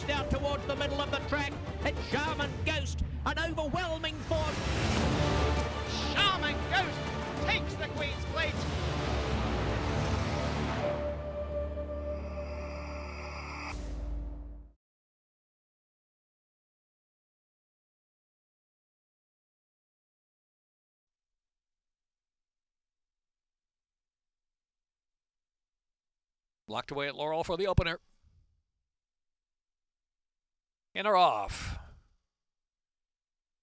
down towards the middle of the track. It's Shaman Ghost, an overwhelming force. Shaman Ghost takes the Queen's Plate. Blocked away at Laurel for the opener. And are off.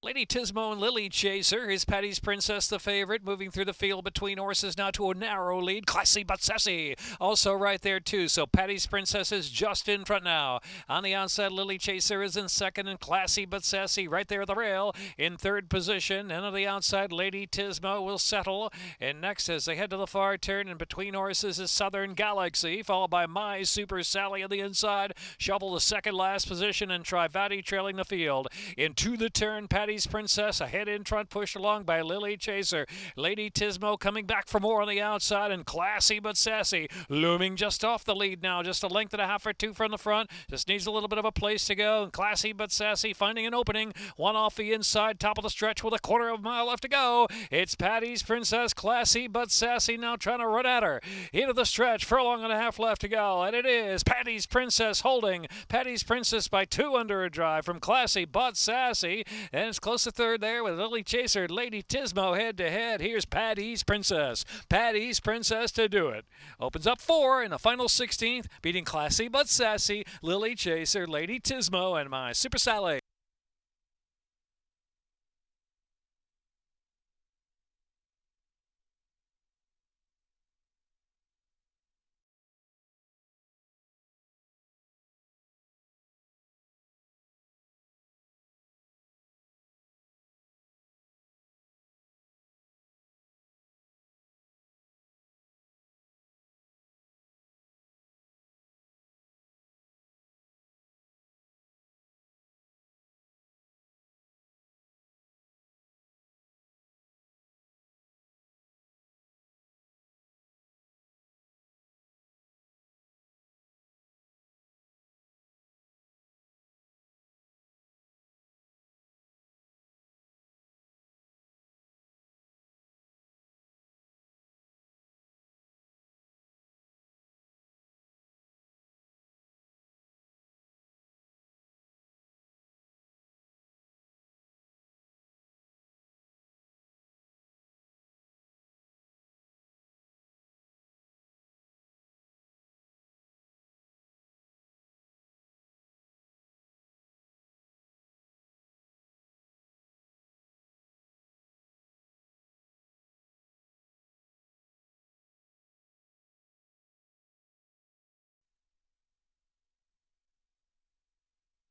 Lady Tismo and Lily Chaser. Is Patty's Princess the favorite? Moving through the field between horses now to a narrow lead. Classy but sassy. Also right there too. So Patty's Princess is just in front now. On the outside, Lily Chaser is in second, and Classy but sassy right there at the rail in third position. And on the outside, Lady Tismo will settle. And next, as they head to the far turn, and between horses is Southern Galaxy, followed by My Super Sally on the inside. Shovel the second last position, and Trivati trailing the field. Into the turn, Patty's Princess ahead in front, pushed along by Lily Chaser. Lady Tismo coming back for more on the outside, and Classy but sassy looming just off the lead now, just a length and a half or two from the front. Just needs a little bit of a place to go, and Classy but sassy finding an opening. One off the inside, top of the stretch with a quarter of a mile left to go. It's Patty's Princess, Classy but sassy now trying to run at her into the stretch. Furlong and a half left to go, and it is Patty's Princess holding. Patty's Princess by 2 under a drive from Classy but sassy, and it's close to third there with Lily Chaser, Lady Tismo head to head. Here's Patty's Princess. Patty's Princess to do it. Opens up 4 in the final 16th, beating Classy but sassy, Lily Chaser, Lady Tismo, and My Super Sally.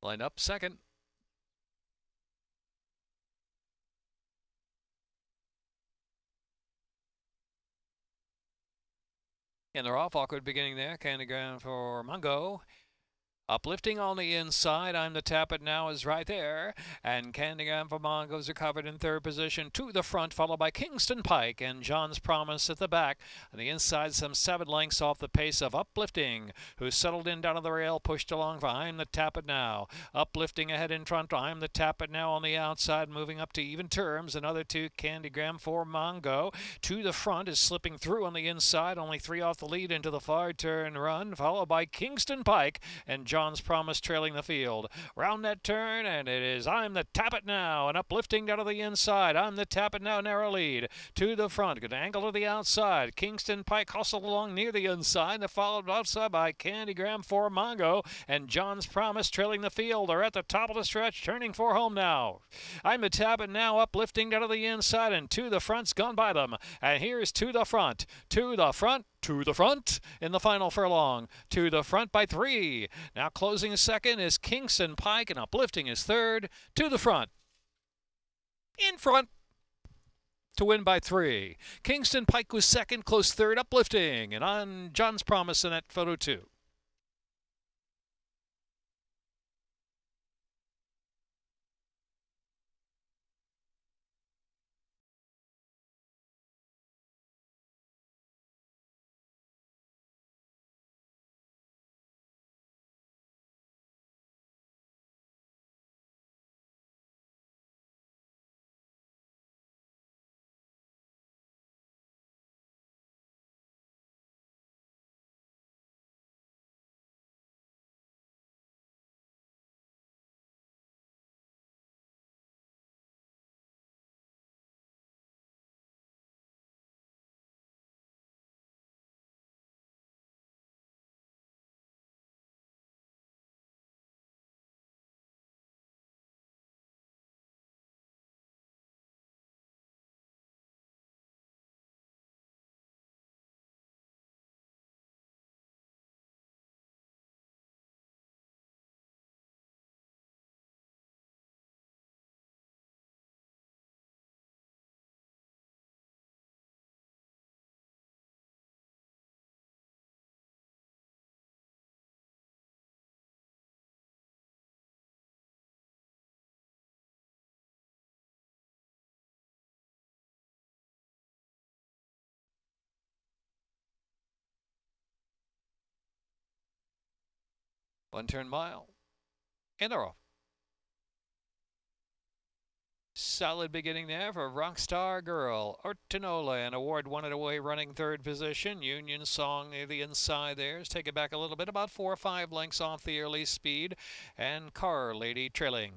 Line up second. And they're off. Awkward beginning there. Candy ground for Mungo. Uplifting on the inside, I'm the Tap It Now is right there. And Candygram for Mongo's are covered in third position to the front, followed by Kingston Pike and John's Promise at the back. On the inside, some 7 lengths off the pace of Uplifting, who settled in down on the rail, pushed along for I'm the Tap It Now. Uplifting ahead in front, I'm the Tap It Now on the outside, moving up to even terms. Another 2, Candygram for Mongo. To the front is slipping through on the inside, only 3 off the lead into the far turn run, followed by Kingston Pike and John's Promise trailing the field. Round that turn, and it is I'm the Tap It Now, and Uplifting down to the inside. I'm the Tap It Now, narrow lead. To the front, good angle to the outside. Kingston Pike hustled along near the inside. They're followed outside by Candygram for Mongo, and John's Promise trailing the field. They're at the top of the stretch, turning for home now. I'm the Tap It Now, Uplifting down to the inside, and To the Front's gone by them. And here's To the Front. To the Front. To the front in the final furlong. To the front by 3. Now closing second is Kingston Pike, and Uplifting is third. To the front. In front to win by 3. Kingston Pike was second, close third, Uplifting. And on John's Promise in that photo too. One turn mile. And they're off. Solid beginning there for Rockstar Girl. Ortinola, an award wanted away running third position. Union Song near the inside there is taken back a little bit, about 4 or 5 lengths off the early speed. And Car Lady trailing.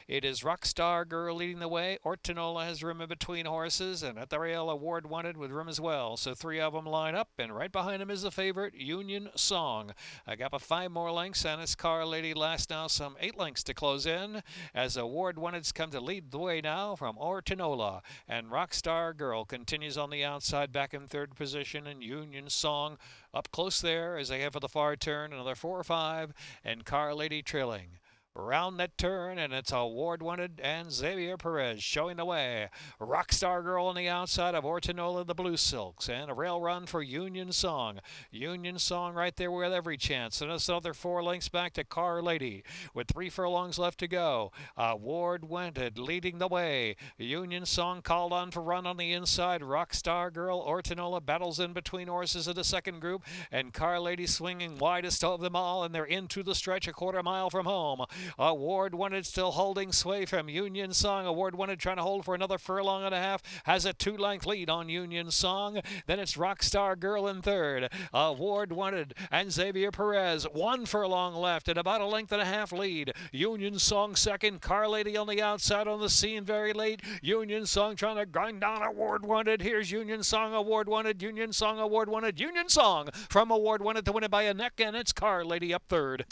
It is Rockstar Girl leading the way. Ortinola has room in between horses, and at the rail, award wanted with room as well. So 3 of them line up, and right behind them is the favorite, Union Song. A gap of 5 more lengths, and it's Car Lady last now, some 8 lengths to close in, as award wanted's come to lead the way now from Ortinola, and Rockstar Girl continues on the outside back in third position, and Union Song up close there as they head for the far turn, another 4 or 5, and Car Lady trailing. Round that turn, and it's award wanted and Xavier Perez showing the way. Rockstar Girl on the outside of Ortinola, the Blue Silks, and a rail run for Union Song. Union Song right there with every chance, and it's another 4 lengths back to Car Lady with 3 furlongs left to go. Award wanted leading the way. Union Song called on for run on the inside. Rockstar Girl, Ortinola battles in between horses of the second group, and Car Lady swinging widest of them all, and they're into the stretch a quarter mile from home. Award wanted still holding sway from Union Song. Award wanted trying to hold for another furlong and a half. Has a 2-length lead on Union Song. Then it's Rockstar Girl in third. Award wanted and Xavier Perez. 1 furlong left and about a length and a half lead. Union Song second. Car Lady on the outside on the scene very late. Union Song trying to grind down Award wanted. Here's Union Song, Award wanted. Union Song, Award wanted. Union Song from Award wanted to win it by a neck, and it's Car Lady up third.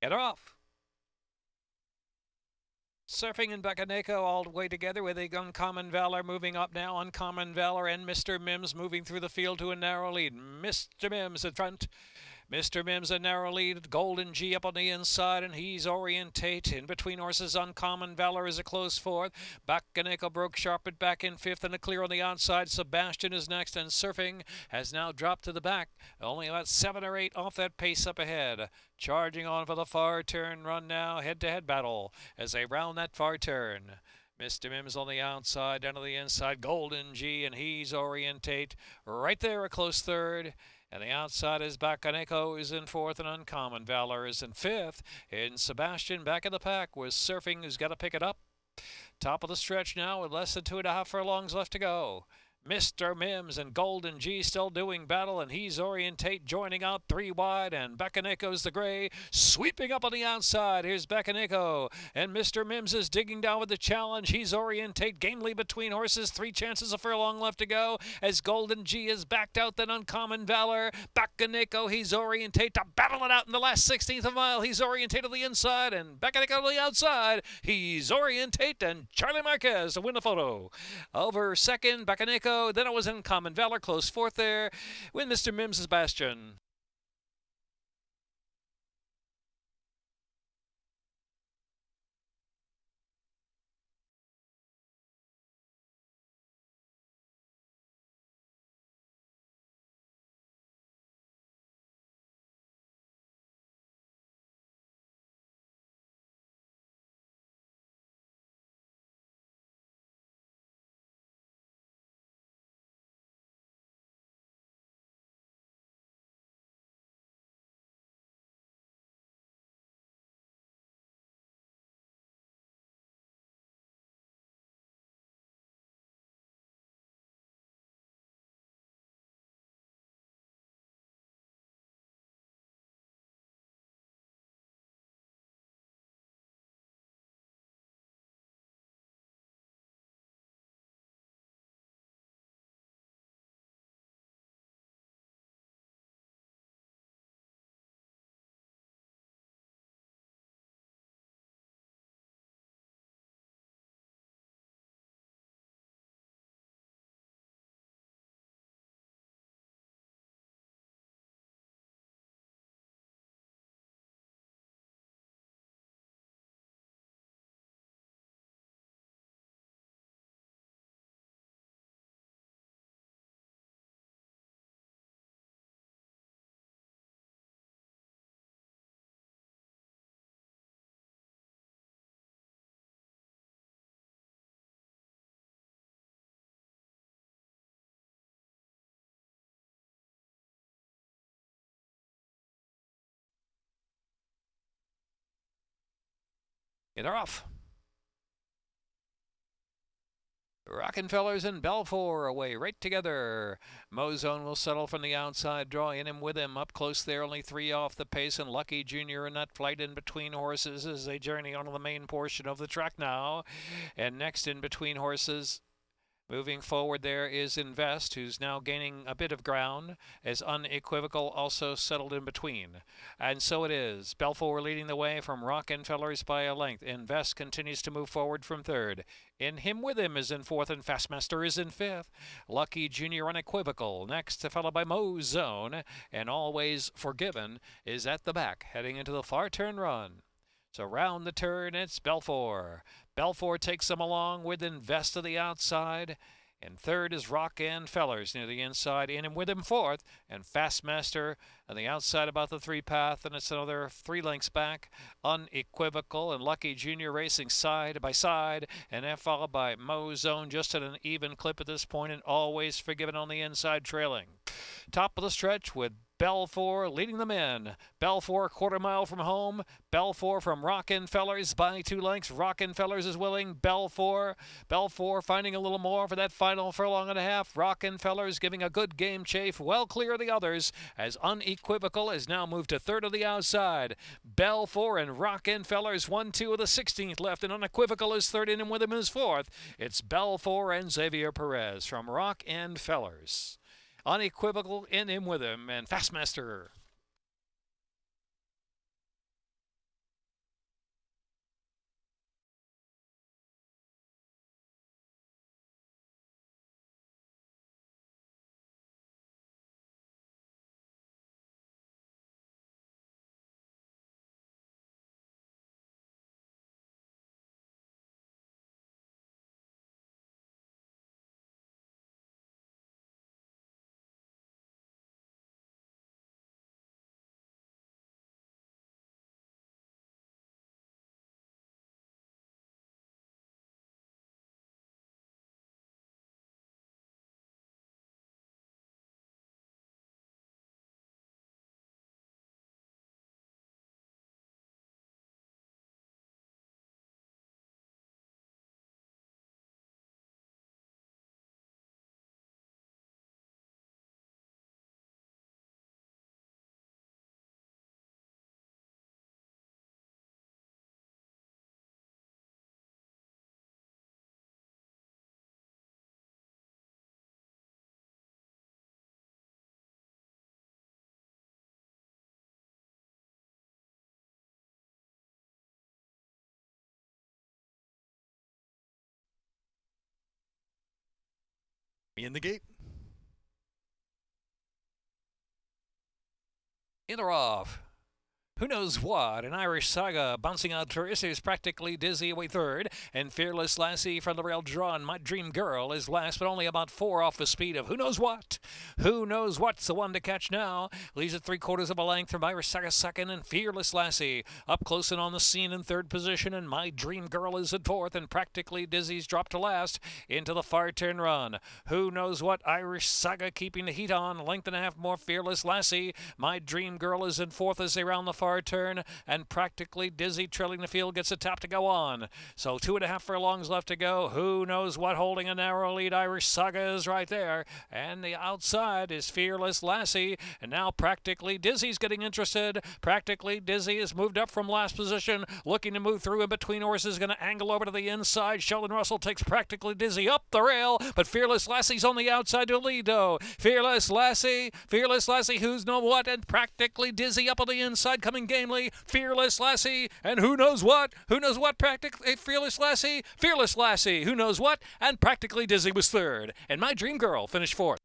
Get her off. Surfing and Bacaneko all the way together with a Uncommon Valor moving up now. Uncommon Valor and Mr. Mims moving through the field to a narrow lead. Mr. Mims in front. Mr. Mims a narrow lead. Golden G up on the inside, and he's Orientate. In between horses, Uncommon Valor is a close fourth. Bacaneko broke sharp back in fifth, and a clear on the outside. Sebastian is next, and Surfing has now dropped to the back. Only about 7 or 8 off that pace up ahead. Charging on for the far turn run now. Head-to-head battle as they round that far turn. Mr. Mims on the outside, down to the inside. Golden G, and he's Orientate. Right there, a close third. And the outside is Bacaneko is in fourth, and Uncommon Valor is in fifth. And Sebastian back in the pack with Surfing, who's got to pick it up. Top of the stretch now with less than 2.5 furlongs left to go. Mr. Mims and Golden G still doing battle, and he's Orientate joining out 3 wide, and Bacaneko's the gray sweeping up on the outside. Here's Bacaneko, and Mr. Mims is digging down with the challenge. He's Orientate gamely between horses, 3 chances a furlong left to go as Golden G is backed out, then Uncommon Valor. Bacaneko, he's Orientate to battle it out in the last 16th of a mile. He's Orientate to the inside, and Bacaneko to the outside. He's Orientate, and Charlie Marquez to win the photo. Over second, Bacaneko. Then it was Uncommon Valor, close fourth there with Mr. Mims' Bastion. They're off. Rockenfellers and Belfour away right together. Mozone will settle from the outside, draw in him with him. Up close there, only 3 off the pace, and Lucky Jr. in that flight in between horses as they journey onto the main portion of the track now. And next in between horses, moving forward there is Invest, who's now gaining a bit of ground, as Unequivocal also settled in between. And so it is. Belfour leading the way from Rockenfellers by a length. Invest continues to move forward from third. In Him With Him is in fourth, and Fastmaster is in fifth. Lucky Jr. Unequivocal next, followed by Mozone, and Always Forgiven is at the back, heading into the far turn run. So round the turn, it's Belfour. Belfour takes them along with Invest to the outside. And third is Rockenfellers near the inside. In and with him fourth. And Fastmaster on the outside about the 3 path. And it's another 3 lengths back. Unequivocal and Lucky Jr. racing side by side. And then followed by Mozone just at an even clip at this point. And Always Forgiven on the inside trailing. Top of the stretch with Belfour leading them in. Belfour 1/4 mile from home. Belfour from Rockenfellers by 2 lengths. Rockenfellers is willing. Belfour finding a little more for that final furlong and a half. Rockenfellers giving a good game chafe, well clear of the others, as Unequivocal has now moved to third of the outside. Belfour and Rockenfellers 1-2 of the 16th left, and Unequivocal is third, in and with him is fourth. It's Belfour and Xavier Perez from Rockenfellers. Unequivocal, in him with him, and Fastmaster. In the gate. In the off. Who knows what? An Irish Saga bouncing out first is practically dizzy away third, and Fearless Lassie from the rail drawn. My Dream Girl is last, but only about 4 off the speed of Who Knows What. Who Knows What's the one to catch now. Leads at 3/4 of a length from Irish Saga second, and Fearless Lassie up close and on the scene in third position, and My Dream Girl is at fourth, and Practically Dizzy's dropped to last into the far turn run. Who Knows What? Irish Saga keeping the heat on. Length and a half more Fearless Lassie. My Dream Girl is in fourth as they round the far turn, and Practically Dizzy trailing the field gets a tap to go on. So 2.5 furlongs left to go. Who Knows What holding a narrow lead. Irish Saga is right there, and the outside is Fearless Lassie, and now Practically Dizzy's getting interested. Practically Dizzy has moved up from last position, looking to move through in between horses, going to angle over to the inside. Sheldon Russell takes Practically Dizzy up the rail, but Fearless Lassie's on the outside to lead though. Fearless Lassie, Who's Know What, and Practically Dizzy up on the inside coming gamely. Fearless Lassie, and Who Knows What? Who Knows What? Practically Fearless Lassie, Who Knows What? And Practically Dizzy was third, and My Dream Girl finished fourth.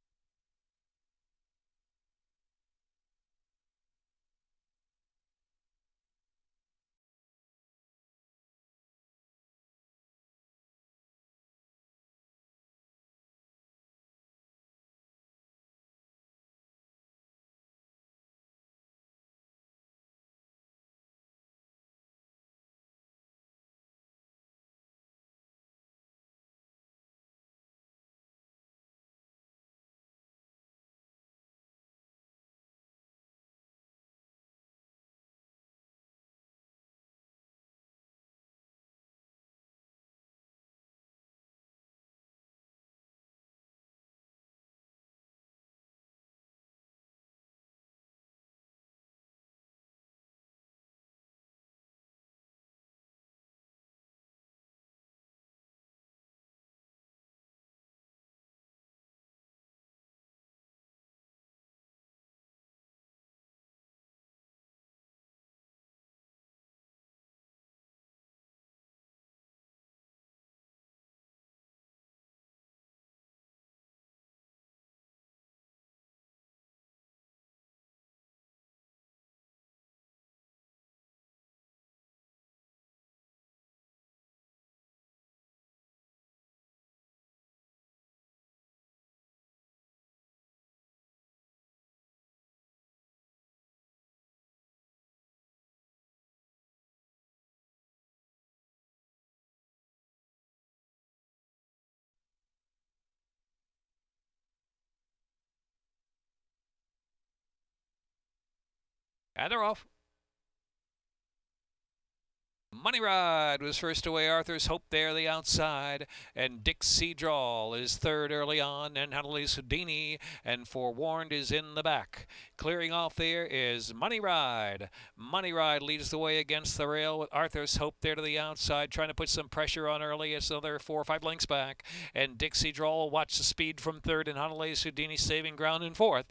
And they're off. Money Ride was first away. Arthur's Hope there, the outside. And Dixie Drawl is third early on. And Annalise Houdini and Forewarned is in the back. Clearing off there is Money Ride. Money Ride leads the way against the rail with Arthur's Hope there to the outside, trying to put some pressure on early. It's another 4 or 5 lengths back. And Dixie Drawl watch the speed from third. And Annalise Houdini saving ground in fourth.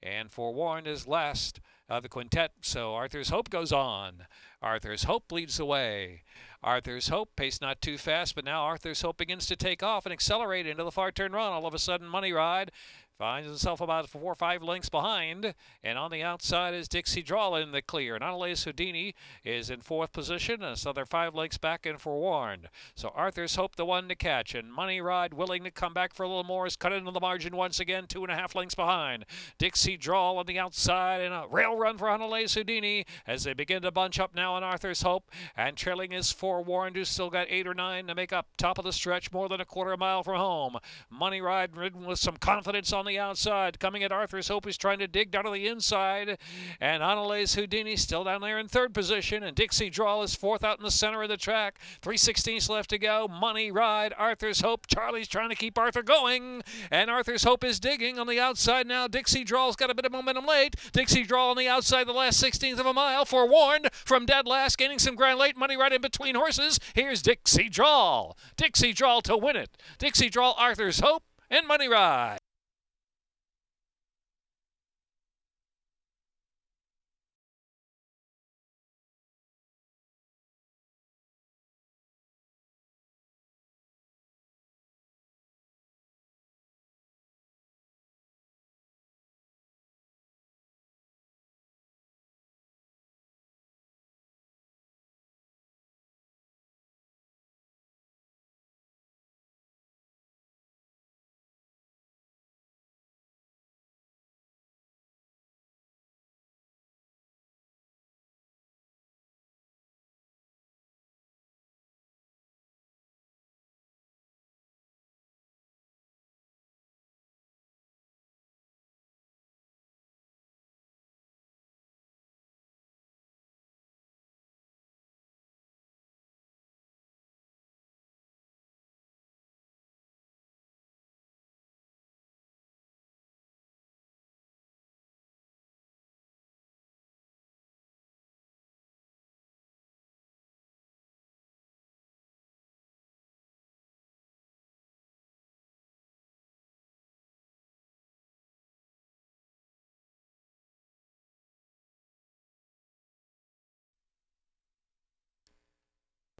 And Forewarned is last of the quintet, so Arthur's Hope goes on. Arthur's Hope leads the way. Arthur's Hope, pace not too fast, but now Arthur's Hope begins to take off and accelerate into the far turn run. All of a sudden, Money Ride finds himself about 4 or 5 lengths behind, and on the outside is Dixie Drawl in the clear. And Annalise Houdini is in fourth position, and so they're 5 lengths back and Forewarned. So Arthur's Hope the one to catch, and Money Ride willing to come back for a little more is cut into the margin once again, 2.5 lengths behind. Dixie Drawl on the outside, and a rail run for Annalise Houdini as they begin to bunch up now on Arthur's Hope, and trailing is Forewarned, who's still got 8 or 9 to make up top of the stretch, more than a quarter mile from home. Money Ride ridden with some confidence on the outside, coming at Arthur's Hope, who's trying to dig down to the inside, and Annalise Houdini still down there in third position, and Dixie Drawl is fourth out in the center of the track. 3/16 left to go. Money Ride, Arthur's Hope. Charlie's trying to keep Arthur going, and Arthur's Hope is digging on the outside now. Dixie Drawl's got a bit of momentum late. Dixie Drawl on the outside the last 16th of a mile. Forewarned from dead last, gaining some ground late. Money Ride in between horses. Here's Dixie Drawl. Dixie Drawl to win it. Dixie Drawl, Arthur's Hope, and Money Ride.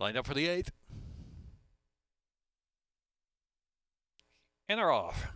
Lined up for the 8th. And they're off.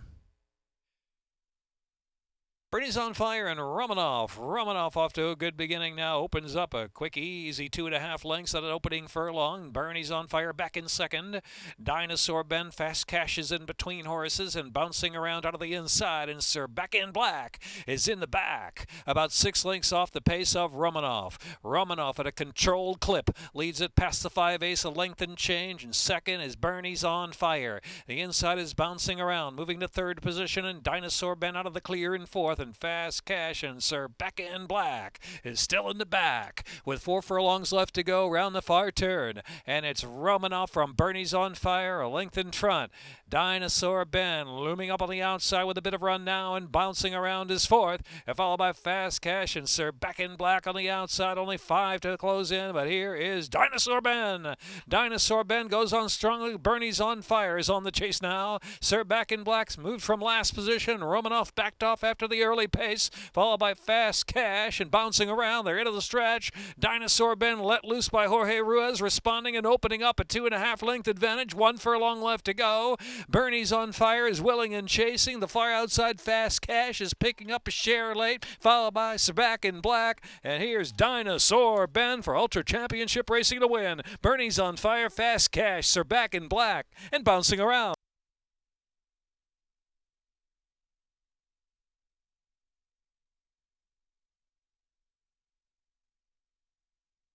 Bernie's on fire and Romanoff. Romanoff off to a good beginning now. Opens up a quick, easy 2.5 lengths at an opening furlong. Bernie's on fire back in second. Dinosaur Ben Fast Cash is in between horses and bouncing around out of the inside. And Sir Back in Black is in the back. About 6 lengths off the pace of Romanoff. Romanoff at a controlled clip leads it past the 5/8, a length and change. And second is Bernie's on fire. The inside is bouncing around, moving to third position. And Dinosaur Ben out of the clear in fourth. And Fast Cash and Sir Back in Black is still in the back with 4 furlongs left to go round the far turn. And it's Romanoff from Bernie's on fire, a length in front. Dinosaur Ben looming up on the outside with a bit of run now and bouncing around is fourth, followed by Fast Cash and Sir Back in Black on the outside. Only 5 to close in, but here is Dinosaur Ben. Dinosaur Ben goes on strongly. Bernie's on fire is on the chase now. Sir Back in Black's moved from last position. Romanoff backed off after the early pace, followed by Fast Cash and bouncing around. They're into the stretch. Dinosaur Ben let loose by Jorge Ruiz, responding and opening up a 2.5 length advantage. 1 furlong left to go. Bernie's on fire is willing and chasing. The far outside Fast Cash is picking up a share late, followed by Sir Back in Black. And here's Dinosaur Ben for Ultra Championship Racing to win. Bernie's on fire, Fast Cash, Sir Back in Black, and bouncing around.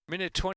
Minute 20.